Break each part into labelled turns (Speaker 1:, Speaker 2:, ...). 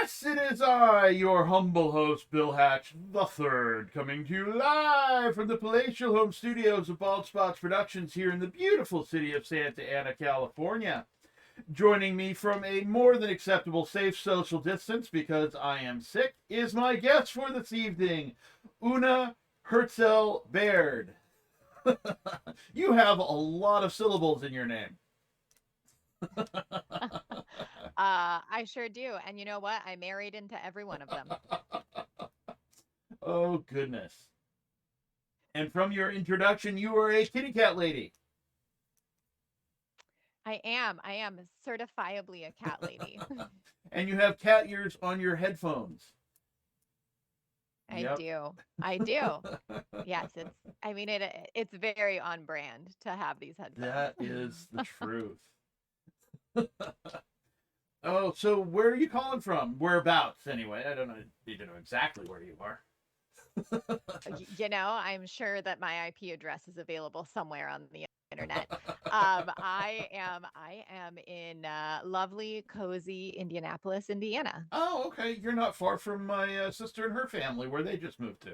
Speaker 1: Yes, it is I, your humble host, Bill Hatch the Third, coming to you live from the palatial home studios of Bald Spots Productions here in the beautiful city of Santa Ana, California. Joining me from a more than acceptable safe social distance because I am sick is my guest for this evening, Una Hartzell Baird. You have a lot of syllables in your name.
Speaker 2: I sure do. And you know what? I married into every one of them.
Speaker 1: Oh, goodness. And from your introduction, you are a kitty cat lady.
Speaker 2: I am certifiably a cat lady.
Speaker 1: And you have cat ears on your headphones.
Speaker 2: I
Speaker 1: Yep.
Speaker 2: do. I do. Yes, it's very on brand to have these headphones.
Speaker 1: That is the truth. Oh, so where are you calling from? Whereabouts, anyway? I don't know. Need to know exactly where you are.
Speaker 2: I'm sure that my IP address is available somewhere on the internet. I am in lovely, cozy Indianapolis, Indiana.
Speaker 1: Oh, okay. You're not far from my sister and her family, where they just moved to.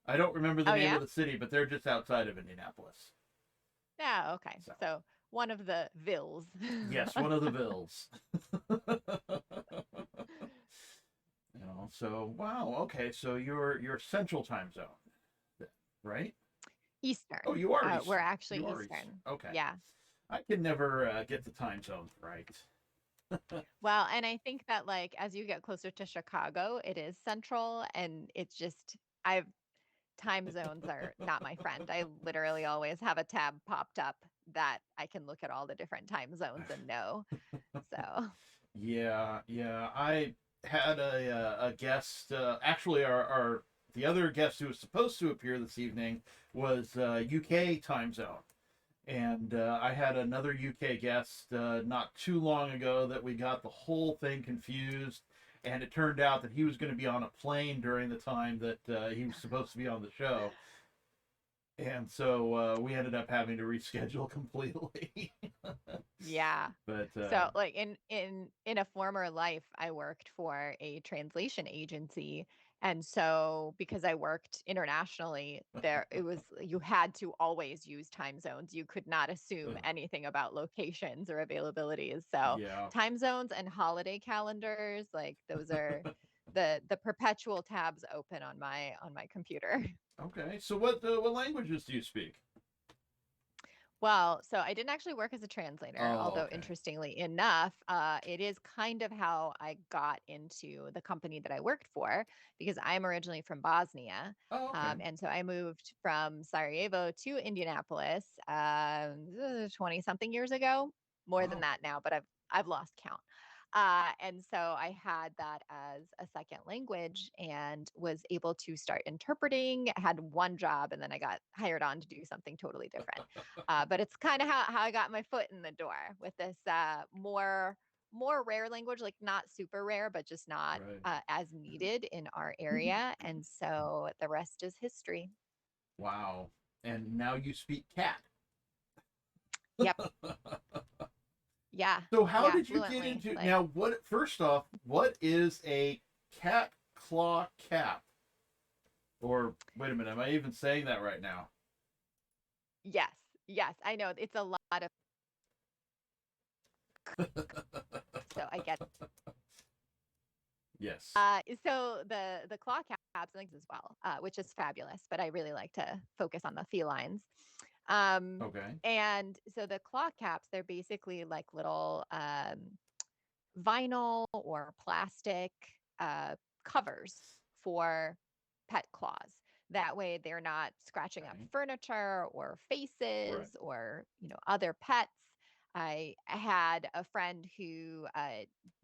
Speaker 1: I don't remember the
Speaker 2: Oh
Speaker 1: name
Speaker 2: yeah?
Speaker 1: of the city, but they're just outside of Indianapolis.
Speaker 2: Yeah, okay.
Speaker 1: So,
Speaker 2: So one of the vills.
Speaker 1: yes, one of the Bills. So wow, okay, so you're Central Time Zone, right? Oh,
Speaker 2: Eastern.
Speaker 1: you are
Speaker 2: We're
Speaker 1: Eastern.
Speaker 2: actually
Speaker 1: You are Eastern.
Speaker 2: Eastern.
Speaker 1: Okay,
Speaker 2: Yeah.
Speaker 1: I can never get the time zones right.
Speaker 2: Well, and I think that like as you get closer to Chicago, it is central and it's just I've time zones are not my friend. I literally always have a tab popped up that I can look at all the different time zones and know. So,
Speaker 1: Yeah, yeah. I had a guest. Actually, our the other guest who was supposed to appear this evening was UK time zone. And I had another UK guest not too long ago that we got the whole thing confused. And it turned out that he was going to be on a plane during the time that he was supposed to be on the show. And so we ended up having to reschedule completely.
Speaker 2: yeah.
Speaker 1: But
Speaker 2: So like in a former life I worked for a translation agency, and so because I worked internationally there it was you had to always use time zones. You could not assume anything about locations or availabilities. So
Speaker 1: yeah.
Speaker 2: time zones and holiday calendars, like those are the perpetual tabs open on my computer.
Speaker 1: Okay. So what languages do you speak?
Speaker 2: Well, so I didn't actually work as a translator,
Speaker 1: Oh,
Speaker 2: although
Speaker 1: okay.
Speaker 2: interestingly enough, it is kind of how I got into the company that I worked for because I'm originally from Bosnia.
Speaker 1: Oh, okay.
Speaker 2: And so I moved from Sarajevo to Indianapolis 20 something years ago, more than
Speaker 1: Wow.
Speaker 2: that now, but I've lost count. And so I had that as a second language and was able to start interpreting. Had one job and then I got hired on to do something totally different. But it's kind of how I got my foot in the door with this more rare language, like not super rare, but just not
Speaker 1: Right.
Speaker 2: as needed in our area. And so the rest is history.
Speaker 1: Wow. And now you speak cat.
Speaker 2: Yep. Yeah.
Speaker 1: So how
Speaker 2: Yeah.
Speaker 1: did you get
Speaker 2: Fluently.
Speaker 1: into
Speaker 2: Like,
Speaker 1: now what first off, what is a cat claw cap? Or wait a minute, am I even saying that right now?
Speaker 2: yes. Yes. I know it's a lot of, so I get
Speaker 1: Yes.
Speaker 2: so the claw caps and things as well, which is fabulous. But I really like to focus on the felines. Um,
Speaker 1: Okay.
Speaker 2: and so the claw caps, they're basically like little vinyl or plastic uh, covers for pet claws. That way, they're not scratching up
Speaker 1: Okay.
Speaker 2: furniture or
Speaker 1: Right.
Speaker 2: faces or other pets. I had a friend who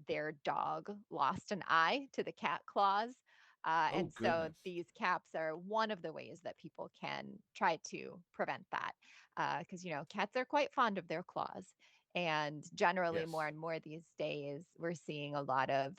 Speaker 2: their dog lost an eye to the cat claws.
Speaker 1: Oh
Speaker 2: And so
Speaker 1: goodness.
Speaker 2: these caps are one of the ways that people can try to prevent that. Because, cats are quite fond of their claws. And generally, more
Speaker 1: Yes.
Speaker 2: and more these days, we're seeing a lot of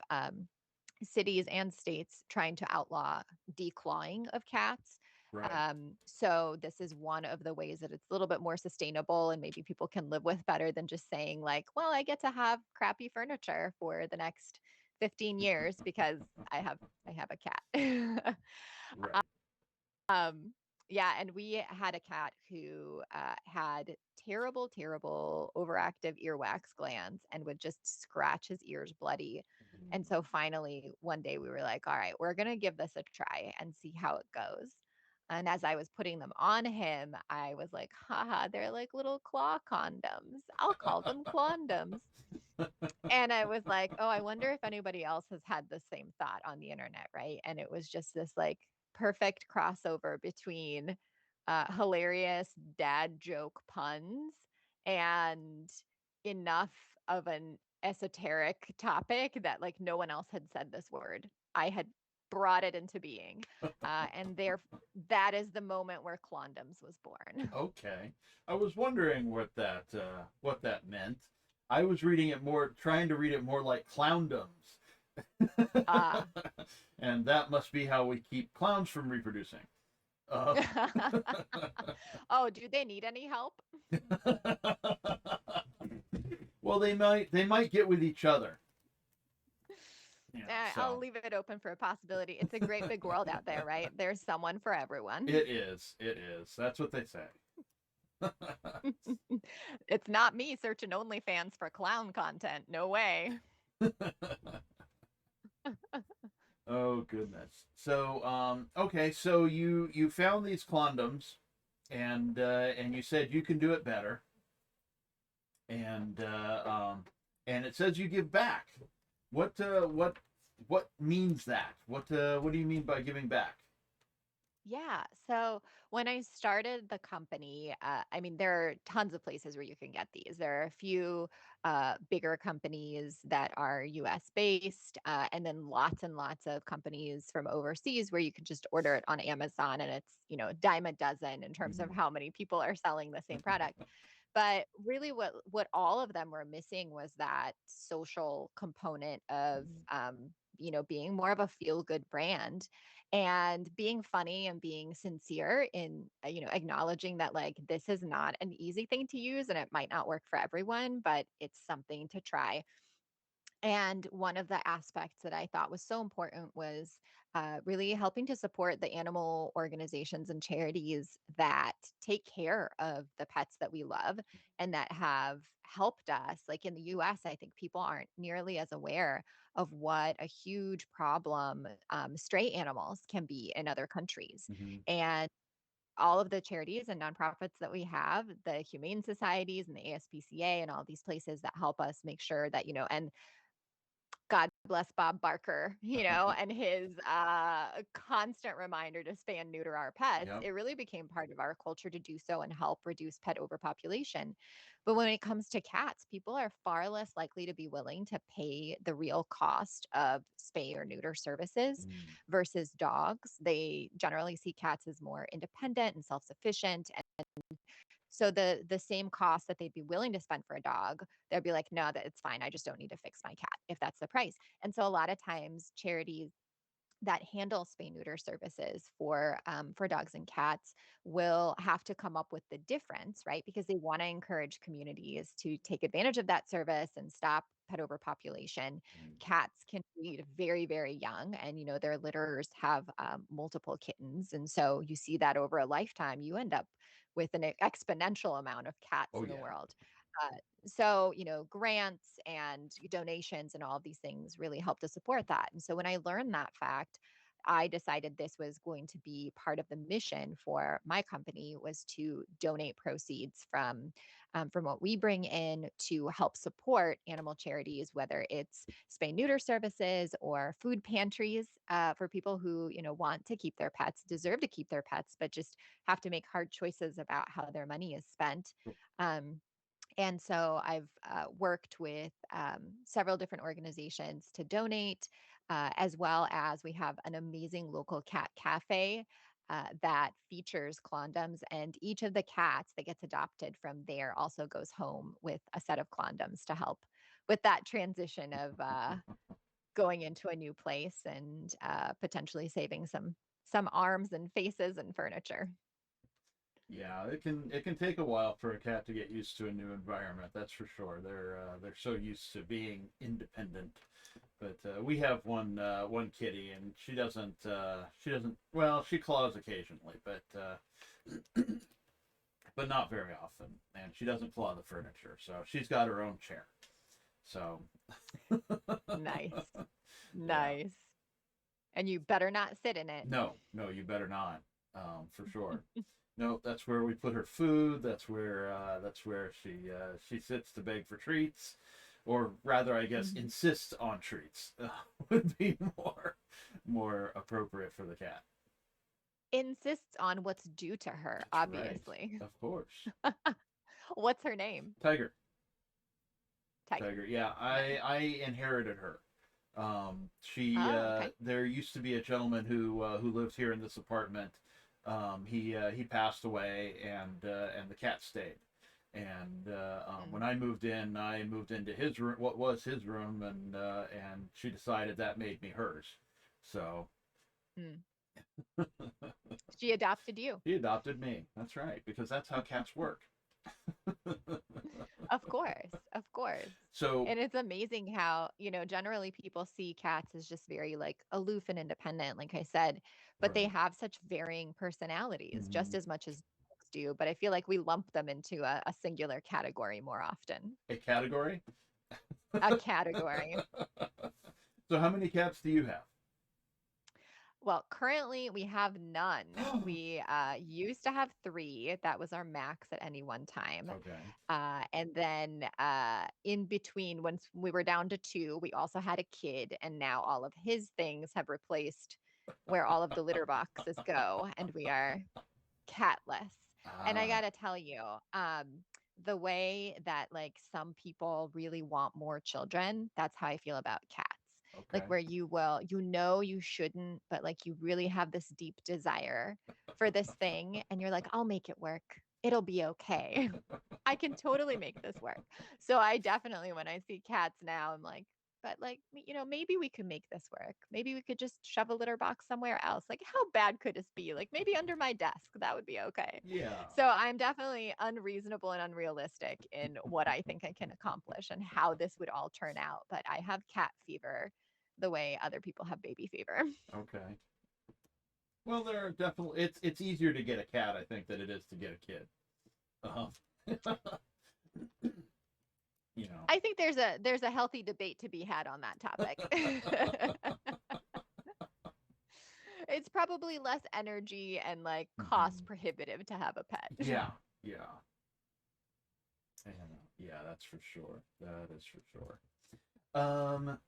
Speaker 2: cities and states trying to outlaw declawing of cats.
Speaker 1: Right.
Speaker 2: So this is one of the ways that it's a little bit more sustainable and maybe people can live with better than just saying like, well, I get to have crappy furniture for the next 15 years because I have I have a cat.
Speaker 1: Right.
Speaker 2: Um, yeah, and we had a cat who had terrible, terrible overactive earwax glands and would just scratch his ears bloody. And so finally, one day we were like, all right, we're going to give this a try and see how it goes. And as I was putting them on him, I was like, haha, they're like little claw condoms. I'll call them clawndoms. And I was like, "Oh, I wonder if anybody else has had the same thought on the internet," right? And it was just this like perfect crossover between hilarious dad joke puns and enough of an esoteric topic that like no one else had said this word. I had brought it into being. And there that is the moment where Clondoms was born.
Speaker 1: Okay. I was wondering what that meant. I was reading it more, trying to read it more like clowndums.
Speaker 2: Ah.
Speaker 1: And that must be how we keep clowns from reproducing. Uh,
Speaker 2: Oh, do they need any help?
Speaker 1: well, they might get with each other. Yeah.
Speaker 2: I'll
Speaker 1: So
Speaker 2: leave it open for a possibility. It's a great big world out there, right? There's someone for everyone.
Speaker 1: it is. It is. That's what they say.
Speaker 2: It's not me searching OnlyFans for clown content. No way.
Speaker 1: Oh goodness. So okay, so you found these condoms, and you said you can do it better, and and it says you give back. What means that? What do you mean by giving back?
Speaker 2: Yeah. So when I started the company, I mean, there are tons of places where you can get these. There are a few bigger companies that are US based, and then lots and lots of companies from overseas where you can just order it on Amazon and it's, a dime a dozen in terms of
Speaker 1: Mhm.
Speaker 2: how many people are selling the same product. But really what all of them were missing was that social component of being more of a feel good brand and being funny and being sincere in acknowledging that like this is not an easy thing to use and it might not work for everyone, but it's something to try. And one of the aspects that I thought was so important was really helping to support the animal organizations and charities that take care of the pets that we love and that have helped us. Like in the US, I think people aren't nearly as aware of what a huge problem stray animals can be in other countries.
Speaker 1: Mhm.
Speaker 2: And all of the charities and nonprofits that we have, the humane societies and the ASPCA and all these places that help us make sure that, and God bless Bob Barker, and his constant reminder to spay and neuter our pets.
Speaker 1: Yep.
Speaker 2: It really became part of our culture to do so and help reduce pet overpopulation. But when it comes to cats, people are far less likely to be willing to pay the real cost of spay or neuter services
Speaker 1: Mm.
Speaker 2: versus dogs. They generally see cats as more independent and self-sufficient. So the same cost that they'd be willing to spend for a dog, they'll be like, "No, that it's fine. I just don't need to fix my cat if that's the price." And so a lot of times charities that handle spay neuter services for dogs and cats will have to come up with the difference, right? Because they want to encourage communities to take advantage of that service and stop pet overpopulation.
Speaker 1: Mm.
Speaker 2: Cats can breed very, very young, and their litters have multiple kittens, and so you see that over a lifetime, you end up with an exponential amount of cats
Speaker 1: Oh
Speaker 2: in the
Speaker 1: yeah.
Speaker 2: world. So, grants and donations and all of these things really help to support that. And so when I learned that fact, I decided this was going to be part of the mission for my company was to donate proceeds from what we bring in to help support animal charities, whether it's spay neuter services or food pantries for people who want to keep their pets, deserve to keep their pets, but just have to make hard choices about how their money is spent. Um, and so I've worked with several different organizations to donate, as well as we have an amazing local cat cafe that features clondoms. And each of the cats that gets adopted from there also goes home with a set of clondoms to help with that transition of going into a new place and potentially saving some arms and faces and furniture.
Speaker 1: Yeah, it can take a while for a cat to get used to a new environment. That's for sure. They're so used to being independent. But we have one kitty, and she doesn't well, she claws occasionally, but not very often, and she doesn't claw the furniture, so she's got her own chair. So
Speaker 2: Nice.
Speaker 1: yeah,
Speaker 2: Nice. And you better not sit in it.
Speaker 1: no, no, you better not, for sure. No, that's where we put her food. That's where she sits to beg for treats, or rather, I guess,
Speaker 2: Mhm.
Speaker 1: insists on treats would be more appropriate for the cat.
Speaker 2: Insists on what's due to her,
Speaker 1: That's right,
Speaker 2: obviously.
Speaker 1: of course.
Speaker 2: What's her name?
Speaker 1: Tiger,
Speaker 2: Tiger.
Speaker 1: Tiger. Yeah, I
Speaker 2: Nice.
Speaker 1: I inherited her. She
Speaker 2: Oh, okay.
Speaker 1: there used to be a gentleman who lived here in this apartment. He passed away, and the cat stayed. And when
Speaker 2: Mm,
Speaker 1: I moved into his room, what was his room, and she decided that made me hers. So
Speaker 2: mm. She adopted you.
Speaker 1: he adopted me. That's right, because that's how cats work.
Speaker 2: Of course. Of course.
Speaker 1: So
Speaker 2: And it's amazing how, generally people see cats as just very like aloof and independent, like I said, but they
Speaker 1: right.
Speaker 2: have such varying personalities just
Speaker 1: Mhm.
Speaker 2: as much as dogs do. But I feel like we lump them into a singular category more often.
Speaker 1: A category.
Speaker 2: A category.
Speaker 1: So how many cats do you have?
Speaker 2: Well, currently we have none. We used to have three. That was our max at any one time.
Speaker 1: Okay.
Speaker 2: And then in between, once we were down to two, we also had a kid, and now all of his things have replaced where all of the litter boxes go, and we are catless. And I
Speaker 1: Ah,
Speaker 2: gotta tell you, the way that like some people really want more children, that's how I feel about cats. Like
Speaker 1: okay.
Speaker 2: where you shouldn't, but like you really have this deep desire for this thing, and you're like, I'll make it work. It'll be okay. I can totally make this work. So I definitely, when I see cats now, I'm like, but like, maybe we could make this work. Maybe we could just shove a litter box somewhere else. Like, how bad could this be? Like, maybe under my desk, that would be okay.
Speaker 1: Yeah.
Speaker 2: So I'm definitely unreasonable and unrealistic in what I think I can accomplish and how this would all turn out. But I have cat fever the way other people have baby fever.
Speaker 1: Okay. Well, there are definitely it's easier to get a cat, I think, than it is to get a kid. Um, you know.
Speaker 2: I think there's a healthy debate to be had on that topic. It's probably less energy and like cost
Speaker 1: Mhm.
Speaker 2: prohibitive to have a pet.
Speaker 1: Yeah. Yeah. Yeah. Yeah. That's for sure. That is for sure.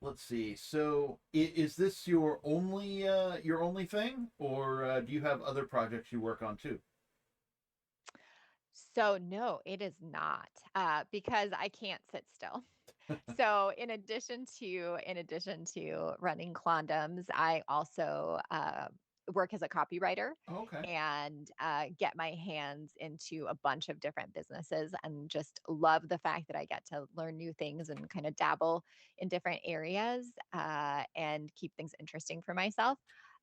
Speaker 1: Let's see. So, is this your only thing, or do you have other projects you work on too?
Speaker 2: So no, it is not because I can't sit still. So in addition to running Quandoms, I also work as a copywriter
Speaker 1: Okay.
Speaker 2: and get my hands into a bunch of different businesses and just love the fact that I get to learn new things and kind of dabble in different areas and keep things interesting for myself.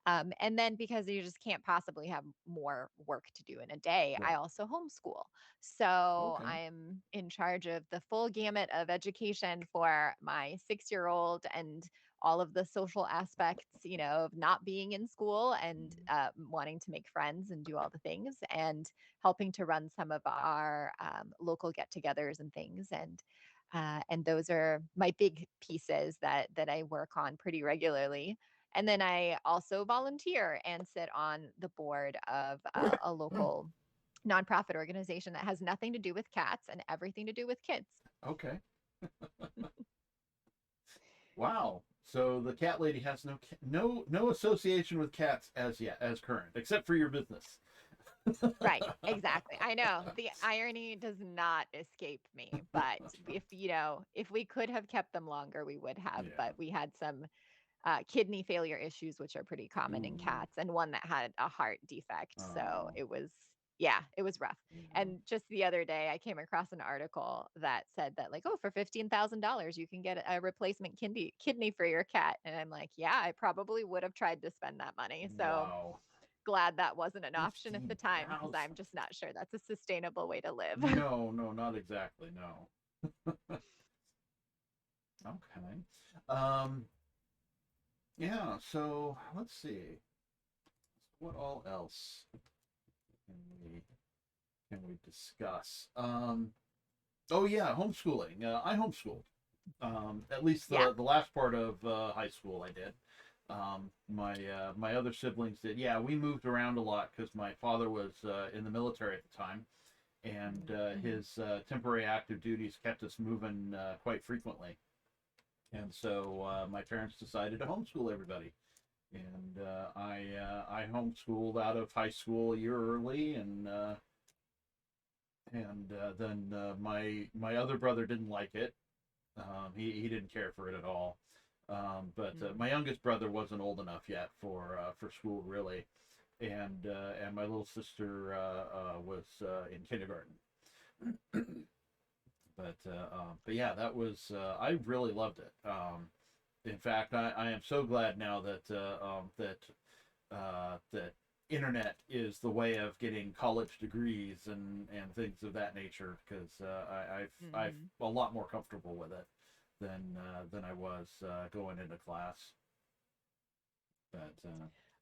Speaker 2: And then because you just can't possibly have more work to do in a day, I
Speaker 1: Right.
Speaker 2: also homeschool. So
Speaker 1: Okay.
Speaker 2: I'm in charge of the full gamut of education for my 6 year old and all of the social aspects, of not being in school and
Speaker 1: Mhm.
Speaker 2: wanting to make friends and do all the things and helping to run some of our local get togethers and things. And those are my big pieces that I work on pretty regularly. And then I also volunteer and sit on the board of a local nonprofit organization that has nothing to do with cats and everything to do with kids.
Speaker 1: Okay. Wow. So the cat lady has no association with cats as yet, as current, except for your business.
Speaker 2: Right, exactly. I know the irony does not escape me, but if we could have kept them longer, we would have.
Speaker 1: Yeah.
Speaker 2: But we had some kidney failure issues, which are pretty common in
Speaker 1: Ooh.
Speaker 2: cats, and one that had a heart defect. So
Speaker 1: Oh.
Speaker 2: yeah, it was rough.
Speaker 1: Yeah.
Speaker 2: And just the other day, I came across an article that said that, like, oh, for $15,000, you can get a replacement kidney for your cat. And I'm like, yeah, I probably would have tried to spend that money. So
Speaker 1: Wow.
Speaker 2: glad that wasn't an option at the time because
Speaker 1: 15,000.
Speaker 2: I'm just not sure that's a sustainable way to live.
Speaker 1: No, no, not exactly. No. Okay. Um, Yeah, so let's see. What all else can we discuss? Oh yeah, homeschooling. I homeschooled. At least
Speaker 2: Yeah.
Speaker 1: the last part of high school I did. My other siblings did. Yeah, we moved around a lot because my father was in the military at the time, and
Speaker 2: Hmm.
Speaker 1: his temporary active duties kept us moving quite frequently. And so my parents decided to homeschool everybody, and I homeschooled out of high school a year early, and then my other brother didn't like it. He didn't care for it at all. But
Speaker 2: Mm.
Speaker 1: my youngest brother wasn't old enough yet for school really, and my little sister was in kindergarten. But yeah, that was I really loved it. In fact, I am so glad now that internet is the way of getting college degrees and things of that nature, because I've
Speaker 2: Hmm.
Speaker 1: a lot more comfortable with it than I was going into class. But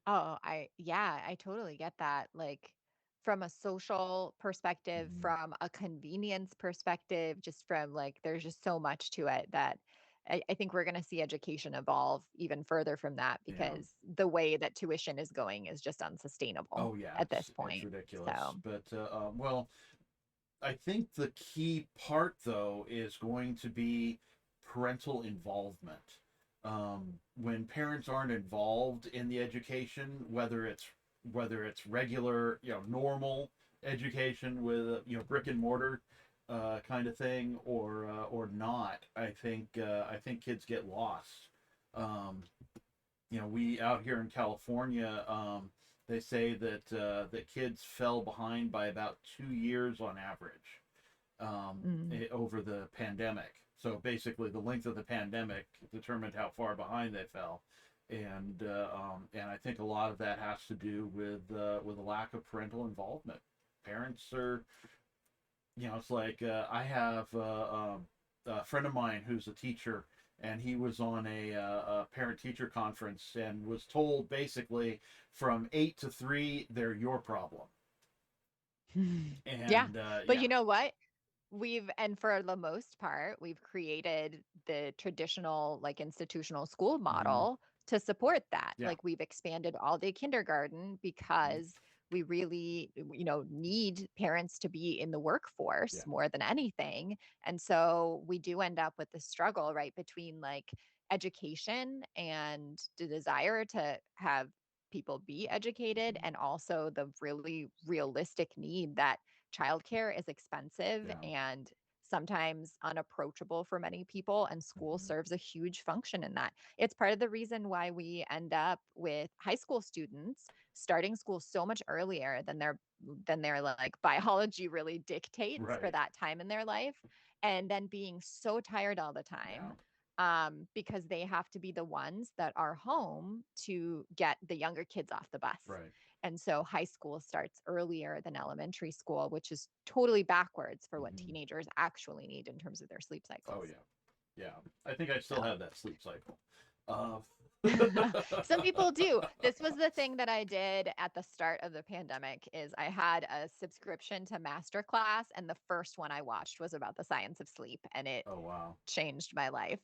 Speaker 2: Oh, yeah, I totally get that. Like from a social perspective,
Speaker 1: mhm,
Speaker 2: from a convenience perspective, just from like there's just so much to it that I think we're going to see education evolve even further from that
Speaker 1: yeah.
Speaker 2: because the way that tuition is going is just unsustainable
Speaker 1: Oh yeah,
Speaker 2: at this
Speaker 1: it's
Speaker 2: point.
Speaker 1: ridiculous.
Speaker 2: So,
Speaker 1: But well, I think the key part though is going to be parental involvement. When parents aren't involved in the education, whether it's regular, normal education with brick and mortar kind of thing, or not, I think kids get lost. Um, we out here in California, they say that kids fell behind by about 2 years on average
Speaker 2: mm,
Speaker 1: over the pandemic. So basically, the length of the pandemic determined how far behind they fell, and I think a lot of that has to do with a lack of parental involvement. Parents are, it's like I have a friend of mine who's a teacher, and he was on a parent teacher conference and was told basically from 8 to 3 they're your problem.
Speaker 2: yeah.
Speaker 1: And
Speaker 2: But
Speaker 1: yeah,
Speaker 2: you know what? And for the most part, we've created the traditional, like institutional school
Speaker 1: hmm,
Speaker 2: model to support that.
Speaker 1: yeah,
Speaker 2: Like we've expanded all day kindergarten
Speaker 1: mhm,
Speaker 2: because we really, need parents to be in the
Speaker 1: yeah,
Speaker 2: workforce more than anything. And so we do end up with the struggle, right, between like education and the desire to have people be educated
Speaker 1: mhm,
Speaker 2: and also the really realistic need that childcare is expensive
Speaker 1: yeah,
Speaker 2: and sometimes unapproachable for many people, and school
Speaker 1: mhm,
Speaker 2: serves a huge function in that. It's part of the reason why we end up with high school students starting school so much earlier than their like biology really dictates for
Speaker 1: right,
Speaker 2: that time in their life, and then being so tired all the
Speaker 1: yeah,
Speaker 2: time because they have to be the ones that are home to get the younger kids off the bus.
Speaker 1: right.
Speaker 2: And so high school starts earlier than elementary school, which is totally backwards for what
Speaker 1: Hmm.
Speaker 2: teenagers actually need in terms of their sleep
Speaker 1: Oh
Speaker 2: cycles.
Speaker 1: yeah, yeah. I think I still
Speaker 2: So
Speaker 1: have that sleep cycle. Uh,
Speaker 2: some people do. This was the thing that I did at the start of the pandemic is I had a subscription to Masterclass, and the first one I watched was about the science of sleep, and it
Speaker 1: oh wow.
Speaker 2: changed my life.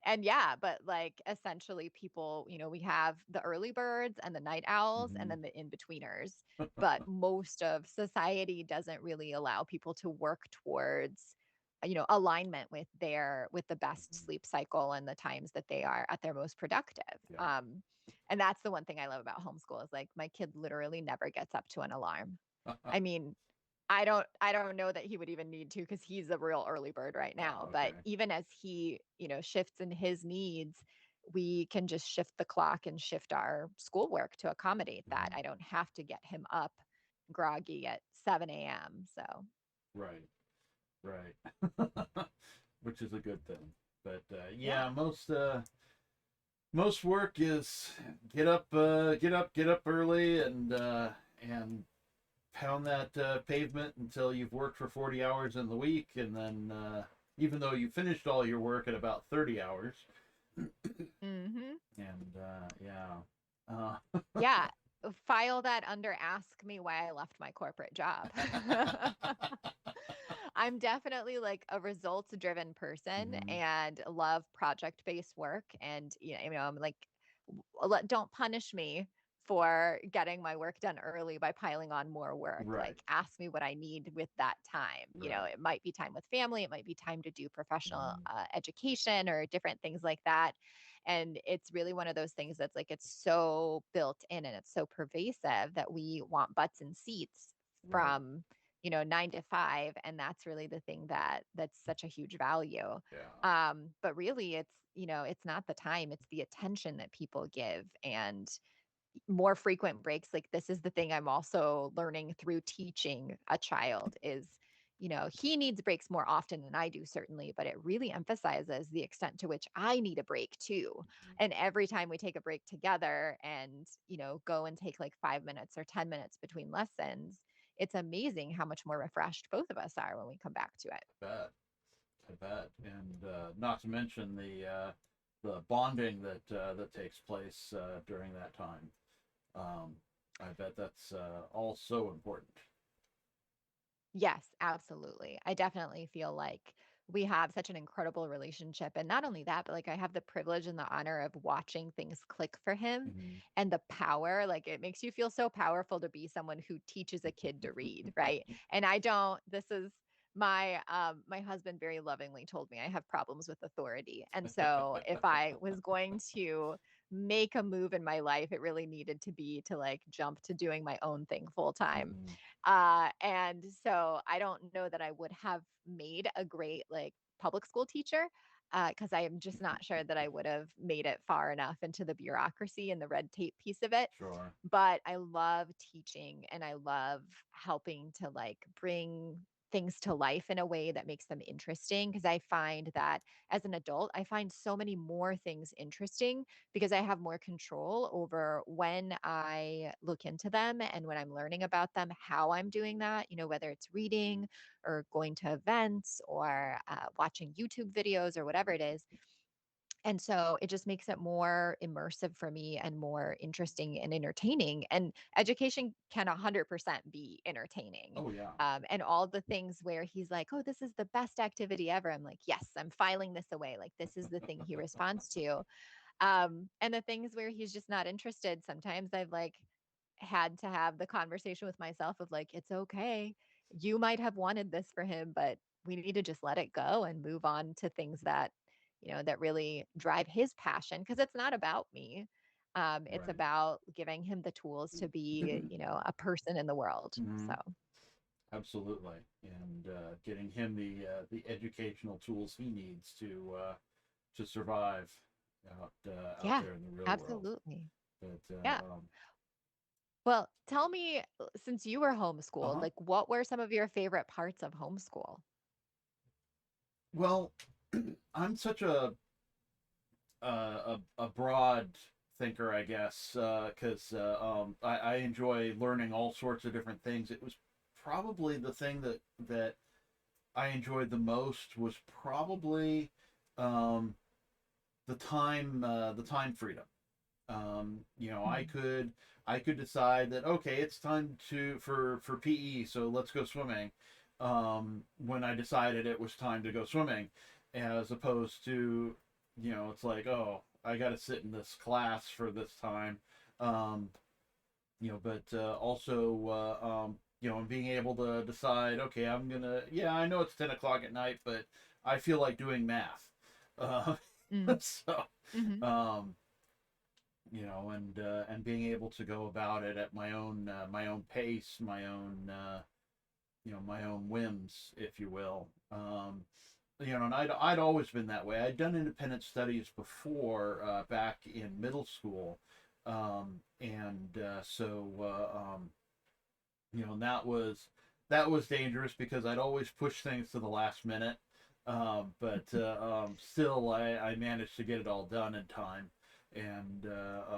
Speaker 2: And yeah, but like essentially people, we have the early birds and the night owls and
Speaker 1: Hmm.
Speaker 2: then the in-betweeners. But most of society doesn't really allow people to work towards alignment with the best
Speaker 1: Hmm.
Speaker 2: sleep cycle and the times that they are at their most productive.
Speaker 1: Yeah.
Speaker 2: And that's the one thing I love about homeschool is like my kid literally never gets up to an alarm. I mean, I don't know that he would even need to because he's a real early bird right now.
Speaker 1: Oh,
Speaker 2: But
Speaker 1: okay.
Speaker 2: even as he, shifts in his needs, we can just shift the clock and shift our schoolwork to accommodate that.
Speaker 1: Hmm.
Speaker 2: I don't have to get him up groggy at 7 a.m. So
Speaker 1: Right. Right. Which is a good thing. But
Speaker 2: yeah.
Speaker 1: yeah, most work is get up early and pound that pavement until you've worked for 40 hours in the week, and then even though you finished all your work at about 30 hours,
Speaker 2: Hmm.
Speaker 1: And yeah. Uh,
Speaker 2: Yeah. File that under ask me why I left my corporate job. I'm definitely like a results driven person
Speaker 1: mhm.
Speaker 2: and love project based work. And, I'm like, don't punish me for getting my work done early by piling on more work.
Speaker 1: Right,
Speaker 2: Like, ask me what I need with that time.
Speaker 1: right.
Speaker 2: It might be time with family, it might be time to do professional
Speaker 1: Mhm.
Speaker 2: education or different things like that. And it's really one of those things that's like, it's so built in and it's so pervasive that we want butts and seats
Speaker 1: Right.
Speaker 2: from 9 to 5, and that's really the thing that's such a huge value.
Speaker 1: Yeah.
Speaker 2: But really it's not the time, it's the attention that people give, and more frequent breaks. Like, this is the thing I'm also learning through teaching a child is, he needs breaks more often than I do, certainly, but it really emphasizes the extent to which I need a break too.
Speaker 1: Mhm.
Speaker 2: And every time we take a break together and, go and take like 5 minutes or 10 minutes between lessons, it's amazing how much more refreshed both of us are when we come back to it.
Speaker 1: I bet. I bet. And not to mention the bonding that takes place during that time. Um, I bet that's all so important.
Speaker 2: Yes, absolutely. I definitely feel like we have such an incredible relationship. And not only that, but like I have the privilege and the honor of watching things click for him,
Speaker 1: Mhm.
Speaker 2: and the power. Like, it makes you feel so powerful to be someone who teaches a kid to read, right? And I don't, this is my husband very lovingly told me I have problems with authority. And so if I was going to make a move in my life, it really needed to be to like jump to doing my own thing full time.
Speaker 1: Mhm.
Speaker 2: And so I don't know that I would have made a great like public school teacher, because I am just not sure that I would have made it far enough into the bureaucracy and the red tape piece of it.
Speaker 1: Sure.
Speaker 2: But I love teaching and I love helping to like bring things to life in a way that makes them interesting, because I find that as an adult I find so many more things interesting because I have more control over when I look into them and when I'm learning about them, how I'm doing that, whether it's reading or going to events or watching YouTube videos or whatever it is. And so it just makes it more immersive for me and more interesting and entertaining. And education can 100% be entertaining.
Speaker 1: Oh yeah.
Speaker 2: And all the things where he's like, oh, this is the best activity ever. I'm like, yes, I'm filing this away. Like, this is the thing he responds to. And the things where he's just not interested, sometimes I've like had to have the conversation with myself of like, it's okay. You might have wanted this for him, but we need to just let it go and move on to things that, that really drive his passion. Cause it's not about me. It's
Speaker 1: Right.
Speaker 2: about giving him the tools to be, a person in the world. So,
Speaker 1: Mhm. Absolutely. And getting him the educational tools he needs to survive out
Speaker 2: yeah,
Speaker 1: there in the real world.
Speaker 2: absolutely.
Speaker 1: But
Speaker 2: Yeah. Well, tell me, since you were homeschooled,
Speaker 1: uh-huh.
Speaker 2: like what were some of your favorite parts of homeschool?
Speaker 1: Well, I'm such a broad thinker, I guess, because I enjoy learning all sorts of different things. It was probably the thing that I enjoyed the most was probably um, the time freedom. I
Speaker 2: Mhm.
Speaker 1: could decide that okay, it's time for PE, so let's go swimming. When I decided it was time to go swimming, as opposed to, it's like, oh, I got to sit in this class for this time. Um, but also, and being able to decide, okay, yeah, I know it's 10 o'clock at night, but I feel like doing math. Uh,
Speaker 2: Mm.
Speaker 1: so,
Speaker 2: Mhm.
Speaker 1: um, and being able to go about it at my own pace, my own whims, if you will. And I'd always been that way. I'd done independent studies before, back in middle school, and so and that was dangerous because I'd always push things to the last minute. But still, I managed to get it all done in time, and that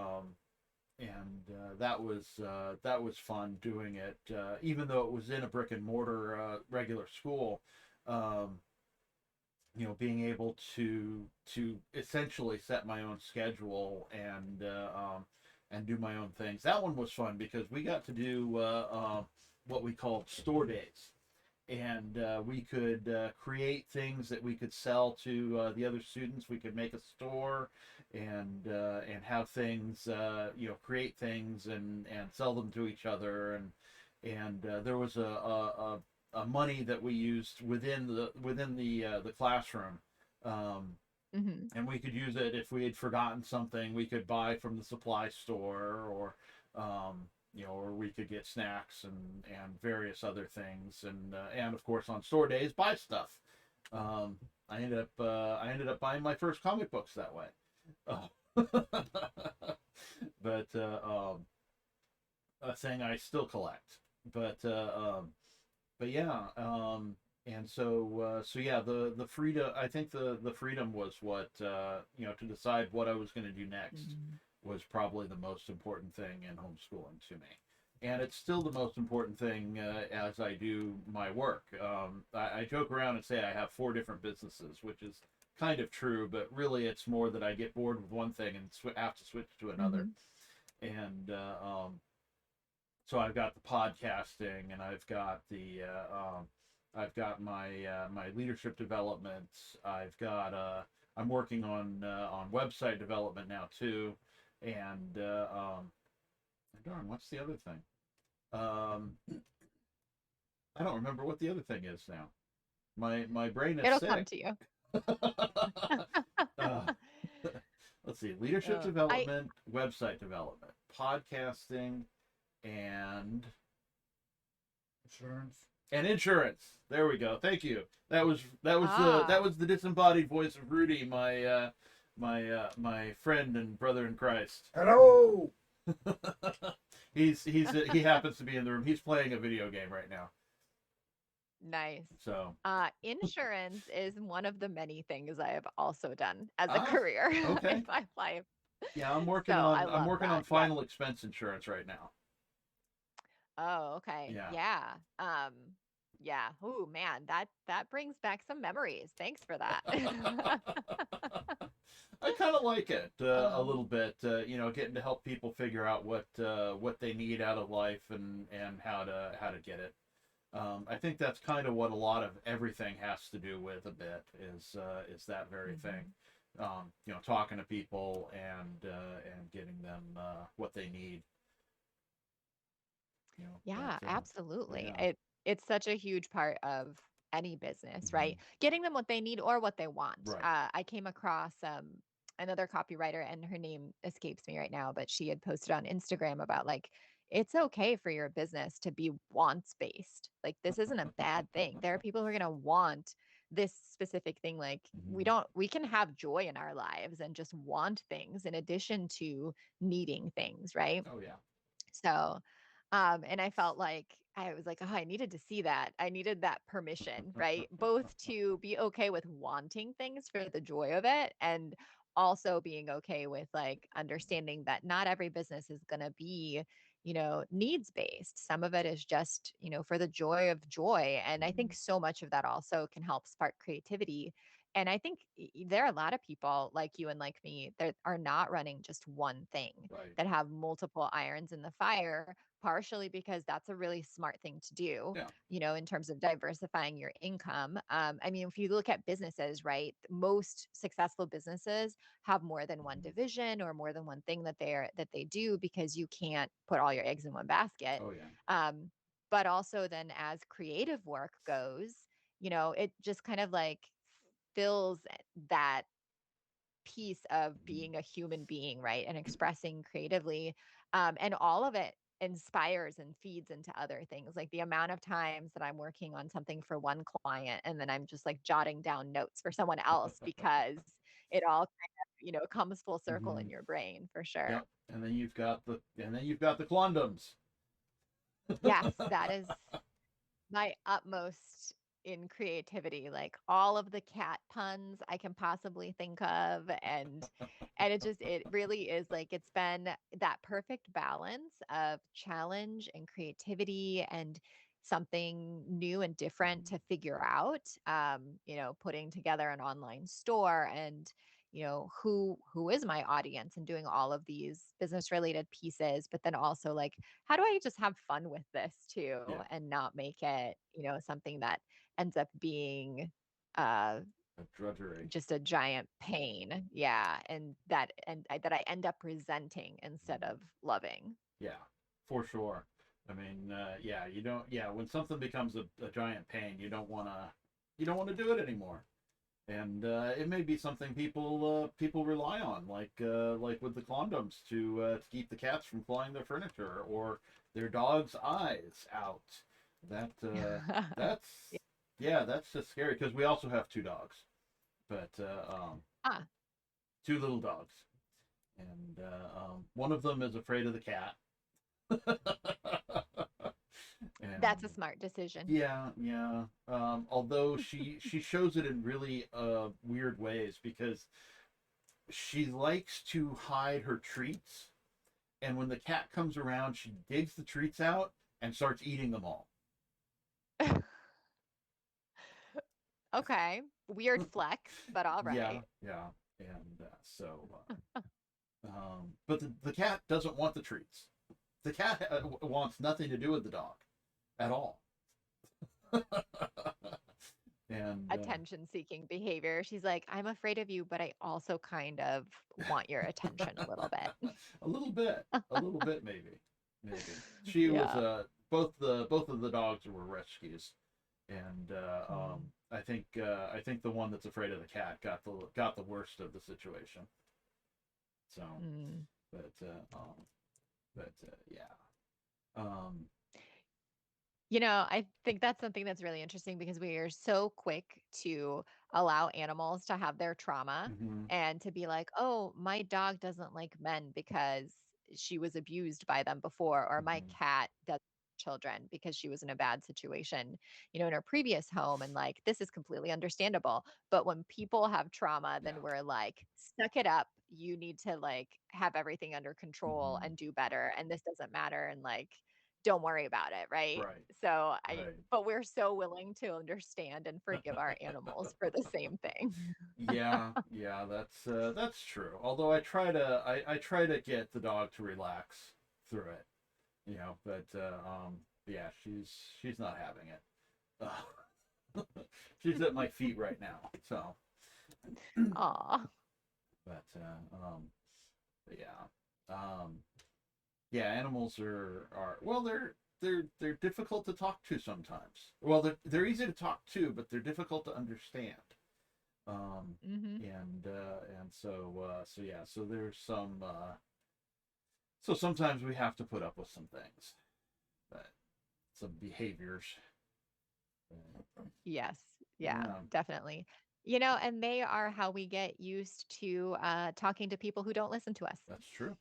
Speaker 1: was fun doing it, even though it was in a brick and mortar regular school. Um, being able to essentially set my own schedule and do my own things. That one was fun because we got to do what we called store days, and we could create things that we could sell to the other students. We could make a store and have things, create things and sell them to each other. And there was a money that we used within the classroom. Um,
Speaker 2: Hmm.
Speaker 1: and we could use it if we had forgotten something. We could buy from the supply store, or we could get snacks and various other things, and of course on store days buy stuff. Um, I ended up buying my first comic books that way. But a thing I still collect. But yeah, and so yeah, the freedom. I think the freedom was what to decide what I was going to do next
Speaker 2: Hmm.
Speaker 1: was probably the most important thing in homeschooling to me, and it's still the most important thing as I do my work. I joke around and say I have four different businesses, which is kind of true, but really it's more that I get bored with one thing and have to switch to another.
Speaker 2: Hmm.
Speaker 1: And so I've got the podcasting, and I've got my leadership development. I'm working on website development now too, and darn, what's the other thing? Um, I don't remember what the other thing is now. My brain is
Speaker 2: It'll come
Speaker 1: sick.
Speaker 2: to you.
Speaker 1: uh, let's see: leadership
Speaker 2: I
Speaker 1: development, website development, podcasting, and
Speaker 3: Insurance.
Speaker 1: insurance. There we go. Thank you. That was the disembodied voice of Rudy, my friend and brother in Christ.
Speaker 3: Hello.
Speaker 1: He happens to be in the room. He's playing a video game right now.
Speaker 2: Nice.
Speaker 1: So
Speaker 2: Insurance is one of the many things I have also done as a
Speaker 1: ah
Speaker 2: career in
Speaker 1: okay.
Speaker 2: my life.
Speaker 1: Yeah, I'm
Speaker 2: So
Speaker 1: working
Speaker 2: I
Speaker 1: on I'm
Speaker 2: love
Speaker 1: working on
Speaker 2: that. Yeah.
Speaker 1: final expense insurance right now.
Speaker 2: Oh, okay.
Speaker 1: Yeah.
Speaker 2: Yeah. Yeah. Oh man, that brings back some memories. Thanks for that.
Speaker 1: I kind of like it a
Speaker 2: um,
Speaker 1: little bit, getting to help people figure out what they need out of life and how to get it. I think that's kind of what a lot of everything has to do with a bit is that very thing.
Speaker 2: mhm.
Speaker 1: Talking to people and getting them what they need.
Speaker 2: Yeah,
Speaker 1: But
Speaker 2: absolutely.
Speaker 1: yeah,
Speaker 2: It's such a huge part of any business,
Speaker 1: hmm
Speaker 2: right? Getting them what they need or what they want.
Speaker 1: right.
Speaker 2: I came across another copywriter, and her name escapes me right now, but she had posted on Instagram about like it's okay for your business to be wants based. Like this isn't a bad thing. There are people who are going to want this specific thing. Like
Speaker 1: Hmm.
Speaker 2: we can have joy in our lives and just want things in addition to needing things, right?
Speaker 1: Oh yeah.
Speaker 2: So, and I felt like I was like, oh, I needed to see that. I needed that permission, right? Both to be okay with wanting things for the joy of it and also being okay with like understanding that not every business is going to be, needs based. Some of it is just, for the joy of joy. And I think
Speaker 1: Mhm.
Speaker 2: so much of that also can help spark creativity. And I think there are a lot of people like you and like me that are not running just one thing,
Speaker 1: Right.
Speaker 2: that have multiple irons in the fire, partially because that's a really smart thing to do,
Speaker 1: Yeah.
Speaker 2: in terms of diversifying your income. I mean, if you look at businesses, right, most successful businesses have more than one
Speaker 1: Mhm.
Speaker 2: division or more than one thing that they do because you can't put all your eggs in one basket.
Speaker 1: Oh yeah.
Speaker 2: Um, but also then as creative work goes, it just kind of like fills that piece of
Speaker 1: Mhm.
Speaker 2: being a human being, right? And expressing creatively. And all of it inspires and feeds into other things. Like the amount of times that I'm working on something for one client and then I'm just like jotting down notes for someone else because it all kind of, comes full circle in
Speaker 1: Mhm.
Speaker 2: your brain for sure.
Speaker 1: Yep. And then you've got the quandums.
Speaker 2: Yes, that is my utmost in creativity, like all of the cat puns I can possibly think of. And it really is like it's been that perfect balance of challenge and creativity and something new and different
Speaker 1: Mhm.
Speaker 2: to figure out. Putting together an online store and who is my audience and doing all of these business related pieces, but then also like how do I just have fun with this too
Speaker 1: Yeah,
Speaker 2: and not make it something that ends up being uh
Speaker 1: a drudgery.
Speaker 2: just a giant pain. Yeah, that I end up resenting instead
Speaker 1: Mhm.
Speaker 2: of loving.
Speaker 1: Yeah, for sure. I mean, yeah, you don't. Yeah, when something becomes a giant pain, you don't want to do it anymore. And it may be something people rely on, like with the condoms to keep the cats from clawing their furniture or their dog's eyes out. That
Speaker 2: Yeah.
Speaker 1: that's yeah, that's just scary because we also have two dogs, but
Speaker 2: Ah,
Speaker 1: two little dogs, and one of them is afraid of the cat.
Speaker 2: that's a
Speaker 1: And
Speaker 2: smart decision.
Speaker 1: yeah, yeah. Although she shows it in really weird ways because she likes to hide her treats, and when the cat comes around, she digs the treats out and starts eating them all.
Speaker 2: Okay. Weird flex, but all
Speaker 1: Yeah,
Speaker 2: right.
Speaker 1: yeah. And but the cat doesn't want the treats. The cat wants nothing to do with the dog at all. And
Speaker 2: Attention seeking behavior. She's like, I'm afraid of you, but I also kind of want your attention a little bit.
Speaker 1: a little bit, maybe. She was
Speaker 2: Yeah.
Speaker 1: both of the dogs were rescues, and
Speaker 2: Mm,
Speaker 1: I think the one that's afraid of the cat got the worst of the situation. So,
Speaker 2: mm.
Speaker 1: but yeah, um,
Speaker 2: I think that's something that's really interesting because we are so quick to allow animals to have their trauma
Speaker 1: mhm,
Speaker 2: and to be like, oh, my dog doesn't like men because she was abused by them before, or my
Speaker 1: mhm,
Speaker 2: cat doesn't like children because she was in a bad situation, in her previous home. And like, this is completely understandable. But when people have trauma, then
Speaker 1: yeah,
Speaker 2: we're like, suck it up. You need to like have everything under control
Speaker 1: mhm,
Speaker 2: and do better. And this doesn't matter. And like, don't worry about it, right?
Speaker 1: right,
Speaker 2: So
Speaker 1: right.
Speaker 2: but we're so willing to understand and forgive our animals for the same thing.
Speaker 1: Yeah, yeah, that's true. Although I try to get the dog to relax through it, but yeah, she's not having it. Uh, she's at my feet right now. So,
Speaker 2: Aw.
Speaker 1: but but yeah, um, yeah, animals are well, they're difficult to talk to sometimes. Well, they're easy to talk to, but they're difficult to understand. Um,
Speaker 2: Mhm.
Speaker 1: and so yeah, so there's so sometimes we have to put up with some things, but some behaviors.
Speaker 2: Yes. Yeah,
Speaker 1: Yeah,
Speaker 2: definitely. And they are how we get used to, talking to people who don't listen to us.
Speaker 1: that's true.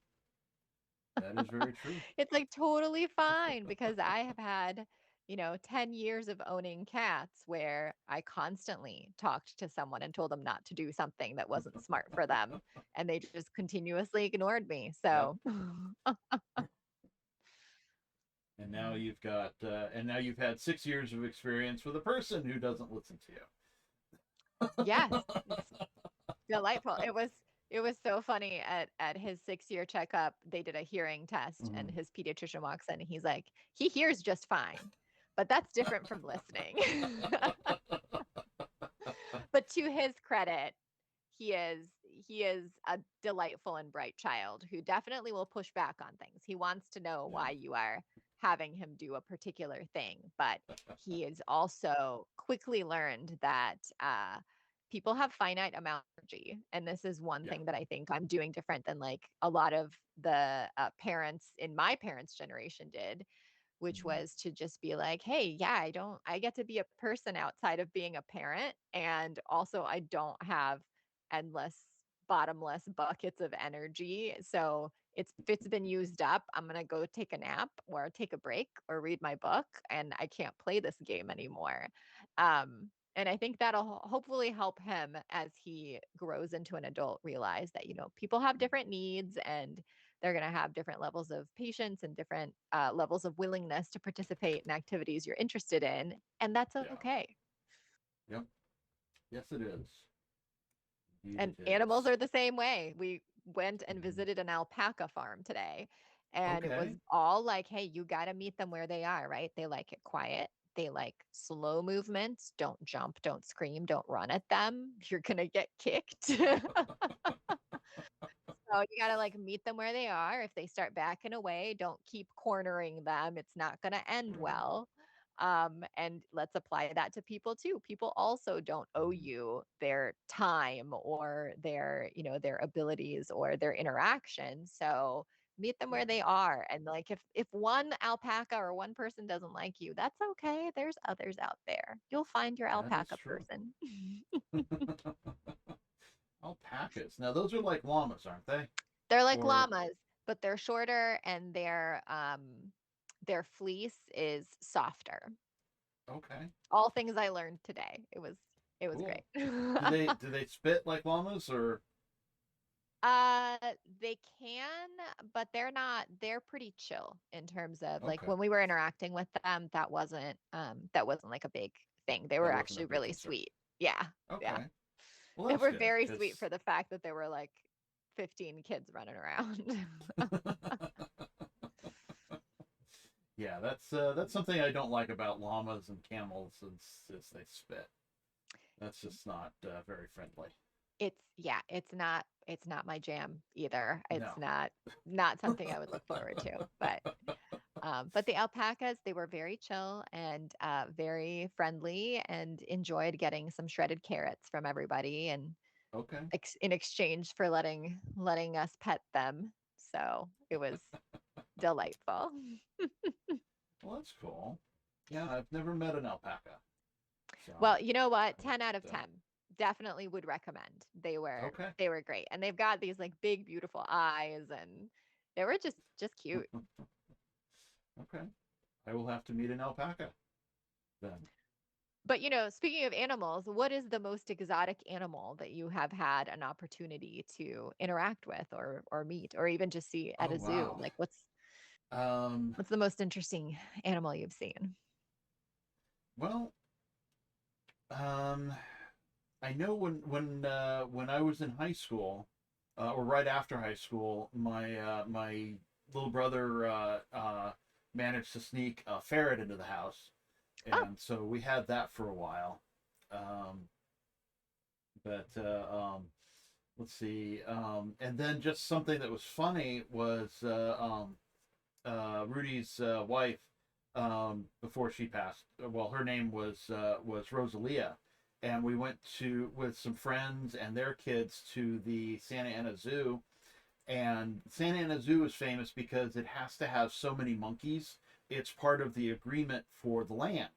Speaker 1: That is very true.
Speaker 2: It's, like, totally fine because I have had, 10 years of owning cats where I constantly talked to someone and told them not to do something that wasn't smart for them, and they just continuously ignored me,
Speaker 1: Yep.
Speaker 2: so
Speaker 1: And now you've had 6 years of experience with a person who doesn't listen to
Speaker 2: Yes,
Speaker 1: you.
Speaker 2: it's delightful. It was so funny at his 6-year checkup, they did a hearing test and
Speaker 1: Mhm.
Speaker 2: his pediatrician walks in and he's like, "He hears just fine, but that's different from listening." But to his credit, he is a delightful and bright child who definitely will push back on things. He wants to know
Speaker 1: Yeah.
Speaker 2: why you are having him do a particular thing, but he has also quickly learned that people have finite amount of energy, and this is one
Speaker 1: Yeah.
Speaker 2: thing that I think I'm doing different than like a lot of the parents in my parents' generation did, which
Speaker 1: Mhm.
Speaker 2: was to just be like, "Hey, yeah, I get to be a person outside of being a parent, and also I don't have endless, bottomless buckets of energy. So if it's been used up, I'm gonna go take a nap or take a break or read my book, and I can't play this game anymore." And I think that'll hopefully help him as he grows into an adult realize that, people have different needs and they're going to have different levels of patience and different levels of willingness to participate in activities you're interested in, and that's
Speaker 1: Yeah.
Speaker 2: okay.
Speaker 1: Yep. Yes, it is. Indeed,
Speaker 2: And
Speaker 1: it
Speaker 2: animals
Speaker 1: is.
Speaker 2: are the same way. We went and
Speaker 1: Mhm.
Speaker 2: visited an alpaca farm today, and it was
Speaker 1: Okay.
Speaker 2: all like, hey, you got to meet them where they are, right? They like it quiet. They like slow movements. Don't jump, don't scream, don't run at them. You're going to get kicked. So you gotta like meet them where they are. If they start backing away, don't keep cornering them. It's not gonna end
Speaker 1: Right.
Speaker 2: well. And let's apply that to people too. People also don't owe
Speaker 1: Mhm.
Speaker 2: you their time or their, their abilities or their interaction. So meet them where
Speaker 1: Right.
Speaker 2: they are. And like if one alpaca or one person doesn't like you, that's okay. There's others out there. You'll find your
Speaker 1: That is
Speaker 2: alpaca
Speaker 1: true.
Speaker 2: person.
Speaker 1: Alpacas. Now those are like llamas, aren't they?
Speaker 2: They're like
Speaker 1: Or
Speaker 2: llamas, but they're shorter and their fleece is softer.
Speaker 1: okay,
Speaker 2: All things I learned today. It was great.
Speaker 1: cool. Do they spit like llamas or
Speaker 2: They can, but they're pretty chill in terms of like
Speaker 1: okay?
Speaker 2: when we were interacting with them, that wasn't like a big thing. They were
Speaker 1: That wasn't a
Speaker 2: actually
Speaker 1: big
Speaker 2: really
Speaker 1: concern.
Speaker 2: sweet. Yeah. Yeah.
Speaker 1: Okay. Well,
Speaker 2: They
Speaker 1: that's
Speaker 2: were
Speaker 1: good
Speaker 2: very sweet
Speaker 1: because
Speaker 2: for the fact that there were like 15 kids running around.
Speaker 1: yeah, that's something I don't like about llamas and camels is they spit. That's just not very friendly.
Speaker 2: It's not my jam either. It's
Speaker 1: No.
Speaker 2: not something I would look forward to. But the alpacas, they were very chill and very friendly and enjoyed getting some shredded carrots from everybody and
Speaker 1: Okay.
Speaker 2: in exchange for letting us pet them. So it was delightful.
Speaker 1: Well, that's cool. Yeah, I've never met an alpaca, so
Speaker 2: Well, you know what?
Speaker 1: I would.
Speaker 2: 10 out of 10. Definitely would recommend. They were
Speaker 1: Okay.
Speaker 2: they were great. And they've got these like big beautiful eyes and they were just cute.
Speaker 1: Okay. I will have to meet an alpaca then.
Speaker 2: But speaking of animals, what is the most exotic animal that you have had an opportunity to interact with or meet or even just see at
Speaker 1: Oh
Speaker 2: a zoo?
Speaker 1: wow.
Speaker 2: Like
Speaker 1: Um.
Speaker 2: what's the most interesting animal you've seen?
Speaker 1: Well. Um. I know when I was in high school, or right after high school, my little brother managed to sneak a ferret into the house,
Speaker 2: Oh,
Speaker 1: and so we had that for a while. Um, but let's see. And then just something that was funny was Rudy's wife before she passed. Well, her name was Rosalia, and we went to with some friends and their kids to the Santa Ana Zoo. And Santa Ana Zoo is famous because it has to have so many monkeys. It's part of the agreement for the land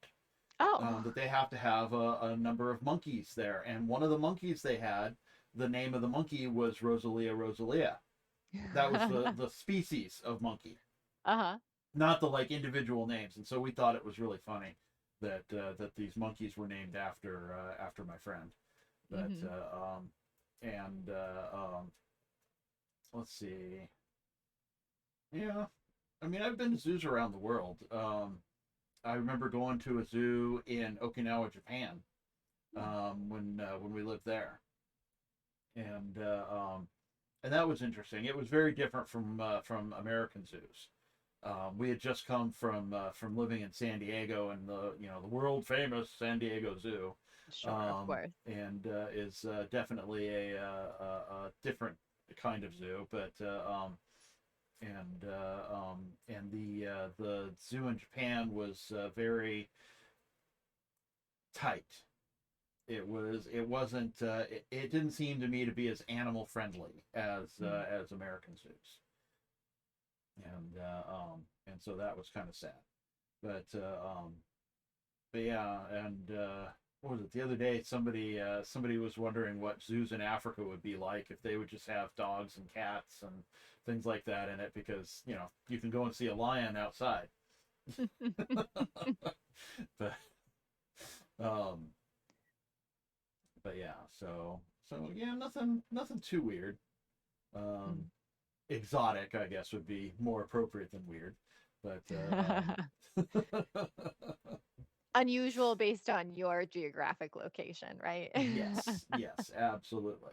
Speaker 2: oh.
Speaker 1: that they have to have a number of monkeys there. And one of the monkeys they had, the name of the monkey was Rosalia Rosalia. That was the species of monkey,
Speaker 2: Uh-huh.
Speaker 1: not the like individual names. And so we thought it was really funny that these monkeys were named after my friend. But
Speaker 2: Hmm.
Speaker 1: and let's see, yeah, I mean I've been to zoos around the world. I remember going to a zoo in Okinawa, Japan, when we lived there, and that was interesting. It was very different from American zoos. We had just come from living in San Diego and the world famous San Diego Zoo,
Speaker 2: Sure, of course.
Speaker 1: and is definitely a different kind of zoo, but and the zoo in Japan was very tight. It wasn't it didn't seem to me to be as animal friendly as American zoos, and so that was kind of sad. But yeah, and what was it the other day? Somebody was wondering what zoos in Africa would be like if they would just have dogs and cats and things like that in it, because you can go and see a lion outside. but um, but yeah, so yeah, nothing too weird. Um, exotic, I guess, would be more appropriate than weird. But
Speaker 2: Unusual based on your geographic location, right?
Speaker 1: yes, yes, absolutely.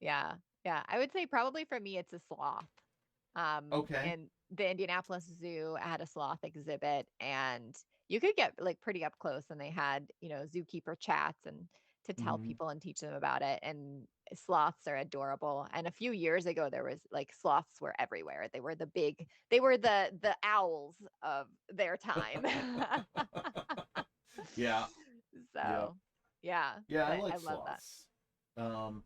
Speaker 2: Yeah. Yeah. I would say probably for me, it's a sloth.
Speaker 1: Okay.
Speaker 2: And the Indianapolis Zoo had a sloth exhibit, and you could get like pretty up close, and they had, zookeeper chats and to tell
Speaker 1: Hmm.
Speaker 2: people and teach them about it. And sloths are adorable. And a few years ago, there was like sloths were everywhere. They were the owls of their time.
Speaker 1: Yeah. Yep.
Speaker 2: So, yeah,
Speaker 1: Yeah, I
Speaker 2: I
Speaker 1: like
Speaker 2: love that.
Speaker 1: sloths. Um,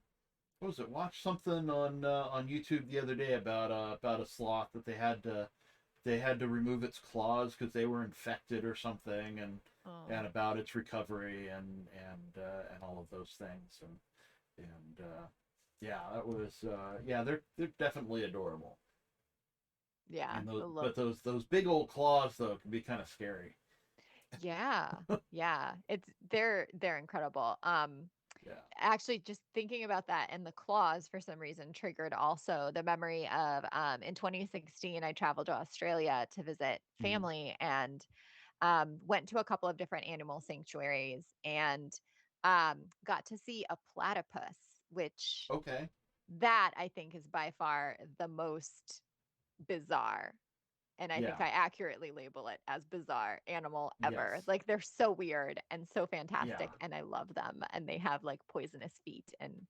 Speaker 1: what was it? Watch something on YouTube the other day about a sloth that they had to remove its claws because they were infected or something,
Speaker 2: Oh.
Speaker 1: and about its recovery and all of those things and yeah, that was yeah, they're definitely adorable.
Speaker 2: Yeah,
Speaker 1: And
Speaker 2: I
Speaker 1: those
Speaker 2: love.
Speaker 1: but those big old claws though can be kind of scary.
Speaker 2: Yeah. Yeah. They're incredible.
Speaker 1: Yeah.
Speaker 2: Actually just thinking about that and the claws for some reason triggered also the memory of in 2016 I traveled to Australia to visit
Speaker 1: Mhm.
Speaker 2: family, and went to a couple of different animal sanctuaries, and got to see a platypus, which
Speaker 1: Okay.
Speaker 2: that I think is by far the most bizarre, and I think
Speaker 1: Yeah.
Speaker 2: I accurately label it as bizarre animal ever.
Speaker 1: Yes.
Speaker 2: Like they're so weird and so
Speaker 1: Yeah.
Speaker 2: fantastic, and I love them. And they have like poisonous feet, and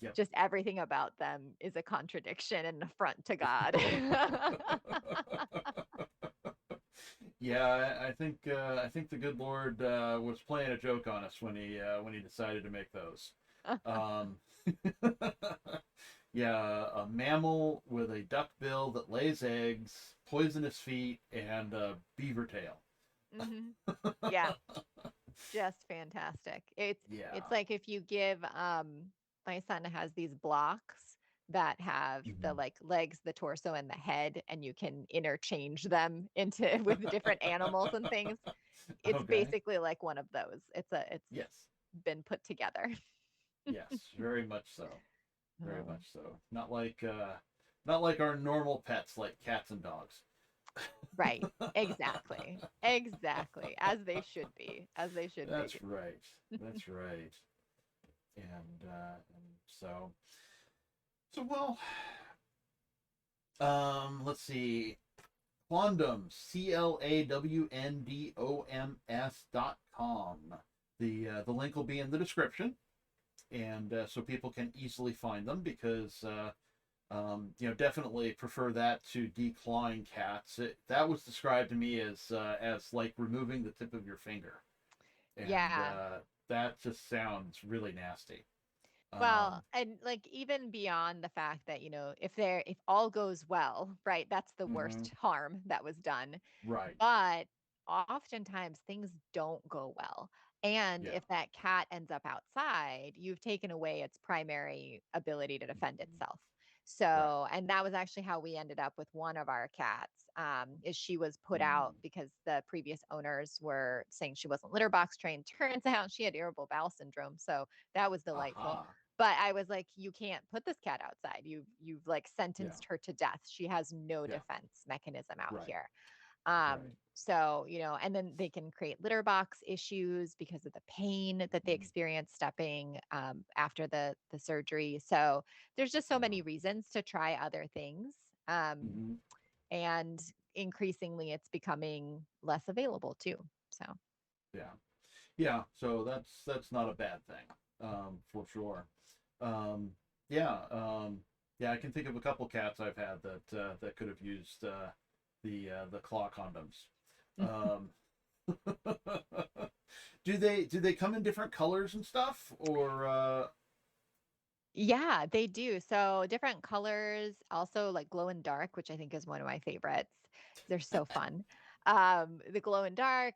Speaker 1: Yep.
Speaker 2: just everything about them is a contradiction and an affront to God.
Speaker 1: Yeah, I think the good Lord was playing a joke on us when he decided to make those. Um, yeah, a mammal with a duck bill that lays eggs, poisonous feet, and a beaver tail.
Speaker 2: Hmm. Yeah, just fantastic. It's
Speaker 1: Yeah.
Speaker 2: like if you give my son has these blocks that have the
Speaker 1: Mhm.
Speaker 2: like legs, the torso, and the head, and you can interchange them into with different animals and things. It's
Speaker 1: Okay.
Speaker 2: basically like one of those. It's
Speaker 1: Yes.
Speaker 2: been put together.
Speaker 1: Yes. Very much so. Very
Speaker 2: Oh,
Speaker 1: much so. Not like our normal pets like cats and dogs.
Speaker 2: right. Exactly. Exactly. As they should be. As they should be.
Speaker 1: That's right. That's right. And so well, let's see. Quandoms, CLAWNDOMS.com. The link will be in the description, and so people can easily find them because definitely prefer that to declawing cats. That was described to me as like removing the tip of your finger, and
Speaker 2: Yeah.
Speaker 1: that just sounds really nasty.
Speaker 2: Well,
Speaker 1: Um,
Speaker 2: and like even beyond the fact that, if all goes well, right, that's the
Speaker 1: mhm.
Speaker 2: worst harm that was done.
Speaker 1: Right.
Speaker 2: But oftentimes things don't go well. And
Speaker 1: Yeah.
Speaker 2: if that cat ends up outside, you've taken away its primary ability to defend
Speaker 1: Mhm.
Speaker 2: itself.
Speaker 1: Right.
Speaker 2: So, and that was actually how we ended up with one of our cats. Is she was put out
Speaker 1: Mm.
Speaker 2: because the previous owners were saying she wasn't litter box trained. Turns out she had irritable bowel syndrome. So that was delightful.
Speaker 1: Aha.
Speaker 2: But I was like, you can't put this cat outside. You've like
Speaker 1: Yeah.
Speaker 2: sentenced her to death. She has no
Speaker 1: Yeah.
Speaker 2: defense mechanism out
Speaker 1: Right.
Speaker 2: here.
Speaker 1: Right.
Speaker 2: So, and then they can create litter box issues because of the pain that they
Speaker 1: Mm.
Speaker 2: experience stepping after the surgery. So there's just so
Speaker 1: Yeah.
Speaker 2: many reasons to try other things. Um,
Speaker 1: Hmm.
Speaker 2: and increasingly it's becoming less available too. So
Speaker 1: Yeah. Yeah. So that's not a bad thing, for sure. Um, yeah. Yeah. I can think of a couple cats I've had that could have used the claw condoms. Um, do they come in different colors and stuff or
Speaker 2: yeah, they do. So different colors, also like glow in dark, which I think is one of my favorites. They're so fun. The glow in dark,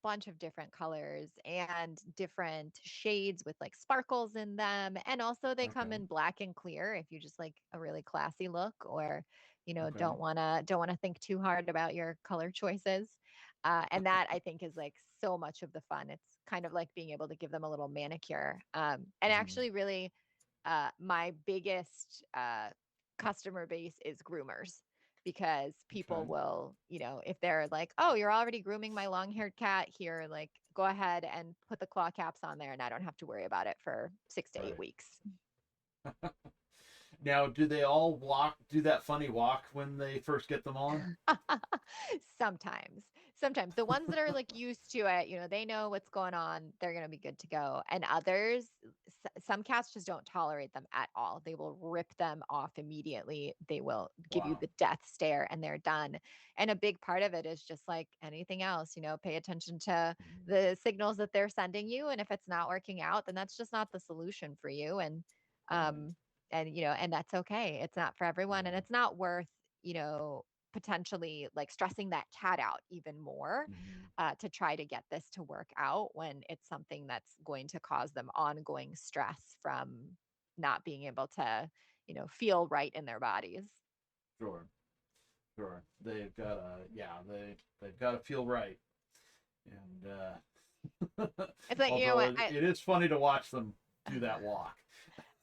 Speaker 2: bunch of different colors and different shades with like sparkles in them. And also they come
Speaker 1: okay,
Speaker 2: in black and clear if you just like a really classy look, or,
Speaker 1: okay.
Speaker 2: don't wanna think too hard about your color choices. And that I think is like so much of the fun. It's kind of like being able to give them a little manicure. And
Speaker 1: Hmm.
Speaker 2: actually really my biggest customer base is groomers, because people
Speaker 1: Okay.
Speaker 2: will, if they're like, oh, you're already grooming my long-haired cat here, like go ahead and put the claw caps on there and I don't have to worry about it for 6 to 8
Speaker 1: Right.
Speaker 2: weeks.
Speaker 1: Now, do they all do that funny walk when they first get them on?
Speaker 2: Sometimes. Sometimes the ones that are like used to it, they know what's going on, they're going to be good to go. And others, some cats just don't tolerate them at all. They will rip them off immediately. They will give you
Speaker 1: Wow.
Speaker 2: the death stare and they're done. And a big part of it is just like anything else, pay attention to
Speaker 1: Mhm.
Speaker 2: the signals that they're sending you. And if it's not working out, then that's just not the solution for you.
Speaker 1: Right.
Speaker 2: Um, and that's okay. It's not for everyone, and
Speaker 1: Yeah.
Speaker 2: it's not worth, you know, potentially like stressing that cat out even more,
Speaker 1: Mhm.
Speaker 2: to try to get this to work out when it's something that's going to cause them ongoing stress from not being able to, feel right in their bodies.
Speaker 1: Sure. Sure. They've got to, yeah, they've got to feel right. And
Speaker 2: It's like,
Speaker 1: although
Speaker 2: what?
Speaker 1: it is funny to watch them do that walk.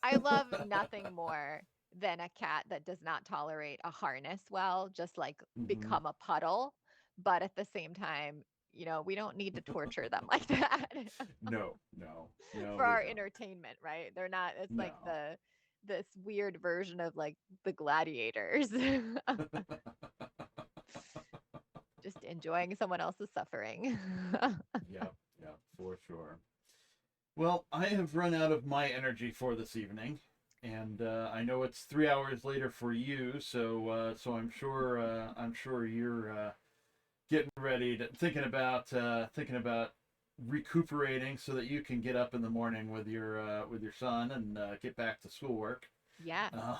Speaker 2: I love nothing more than a cat that does not tolerate a harness well, just like
Speaker 1: Hmm.
Speaker 2: become a puddle. But at the same time, we don't need to torture them like that
Speaker 1: No, no, no,
Speaker 2: for
Speaker 1: we
Speaker 2: our
Speaker 1: don't.
Speaker 2: entertainment, right? They're not, it's like
Speaker 1: No.
Speaker 2: this weird version of like the gladiators, just enjoying someone else's suffering.
Speaker 1: Yep, yep, for sure. Well, I have run out of my energy for this evening, and I know it's 3 hours later for you. So I'm sure you're getting ready to thinking about recuperating so that you can get up in the morning with your son and get back to schoolwork.
Speaker 2: Yes.
Speaker 1: Uh,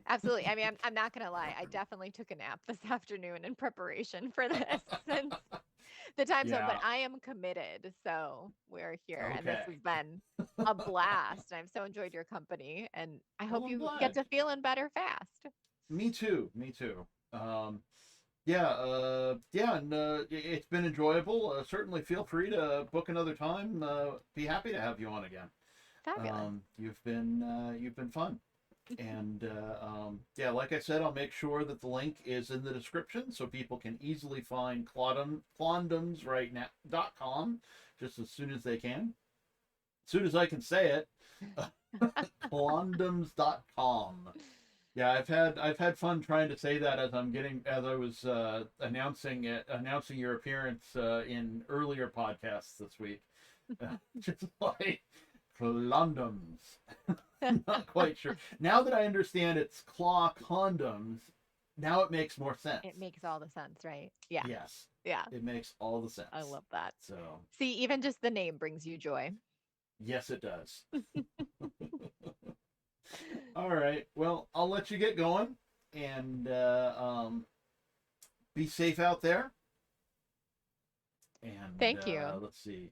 Speaker 2: Absolutely. I mean, I'm not gonna lie. I definitely took a nap this afternoon in preparation for this since the time zone, but
Speaker 1: yeah.
Speaker 2: I am committed. So we're here, and this
Speaker 1: Okay.
Speaker 2: has been a blast. I've so enjoyed your company, and I hope
Speaker 1: Well, I'm
Speaker 2: you get
Speaker 1: glad.
Speaker 2: to feeling better fast.
Speaker 1: Me too. Me too. Yeah, yeah, and it's been enjoyable. Certainly feel free to book another time. Be happy to have you on again.
Speaker 2: Fabulous.
Speaker 1: You've been fun. And yeah, like I said, I'll make sure that the link is in the description so people can easily find clondomsrightnow.com just as soon as they can. As soon as I can say it, clondoms.com. Yeah, I've had fun trying to say that as I was announcing your appearance in earlier podcasts this week. Just like condoms. Not quite sure. Now that I understand it's claw condoms, now it makes more sense.
Speaker 2: It makes all the sense, right? Yeah.
Speaker 1: Yes,
Speaker 2: Yeah.
Speaker 1: it makes all the
Speaker 2: I
Speaker 1: sense.
Speaker 2: love that.
Speaker 1: So
Speaker 2: See, even just the name brings you joy.
Speaker 1: yes, it does. All right. Well, I'll let you get going and be safe out there. And
Speaker 2: Thank you.
Speaker 1: let's see.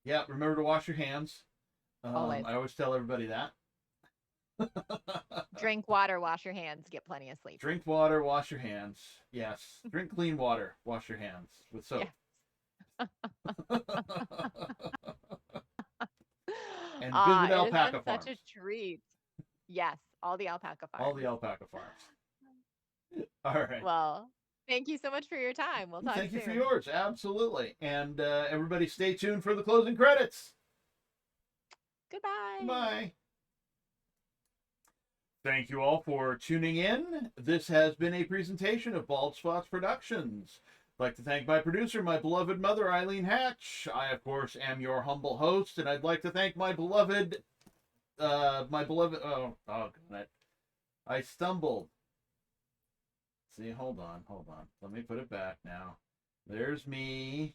Speaker 1: Yeah, remember to wash your hands.
Speaker 2: Always.
Speaker 1: I always tell everybody that.
Speaker 2: Drink water, wash your hands, get plenty of sleep.
Speaker 1: Drink water, wash your hands. Yes. Drink clean water, wash your hands with soap.
Speaker 2: Yeah.
Speaker 1: And
Speaker 2: Ah,
Speaker 1: visit
Speaker 2: it has been
Speaker 1: alpaca
Speaker 2: such
Speaker 1: farms.
Speaker 2: a treat. Yes, all the alpaca
Speaker 1: All the
Speaker 2: farms.
Speaker 1: alpaca farms. All right.
Speaker 2: Well, thank you so much for your time. We'll talk
Speaker 1: Thank you for
Speaker 2: soon.
Speaker 1: yours. Absolutely. And everybody stay tuned for the closing credits.
Speaker 2: Goodbye.
Speaker 1: Bye. Thank you all for tuning in. This has been a presentation of Bald Spots Productions. I'd like to thank my producer, my beloved mother, Eileen Hatch. I, of course, am your humble host, and I'd like to thank my beloved, oh, God, I stumbled. See, hold on. Let me put it back now. There's me.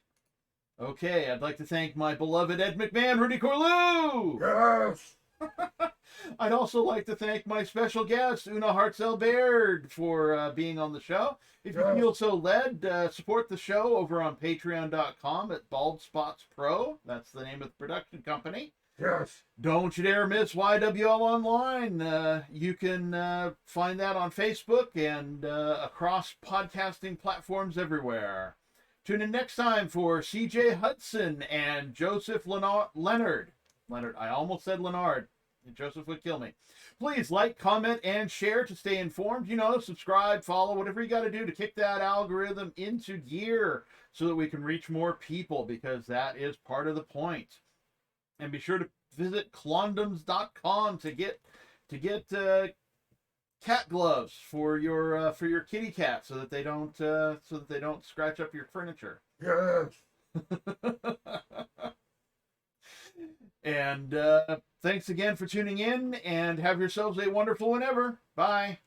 Speaker 1: Okay, I'd like to thank my beloved Ed McMahon, Rudy Corlew.
Speaker 3: Yes!
Speaker 1: I'd also like to thank my special guest, Una Hartzell Baird, for being on the show. If you feel so led, support the show over on patreon.com at Bald Spots Pro. That's the name of the production company.
Speaker 3: Yes!
Speaker 1: Don't you dare miss YWL Online. You can find that on Facebook and across podcasting platforms everywhere. Tune in next time for CJ Hudson and Joseph Leonard. I almost said Leonard. Joseph would kill me. Please like, comment, and share to stay informed. Subscribe, follow, whatever you got to do to kick that algorithm into gear so that we can reach more people, because that is part of the point. And be sure to visit clondoms.com to get cat gloves for your kitty cat, so that they don't scratch up your furniture.
Speaker 3: Yes.
Speaker 1: And thanks again for tuning in, and have yourselves a wonderful one ever. Bye.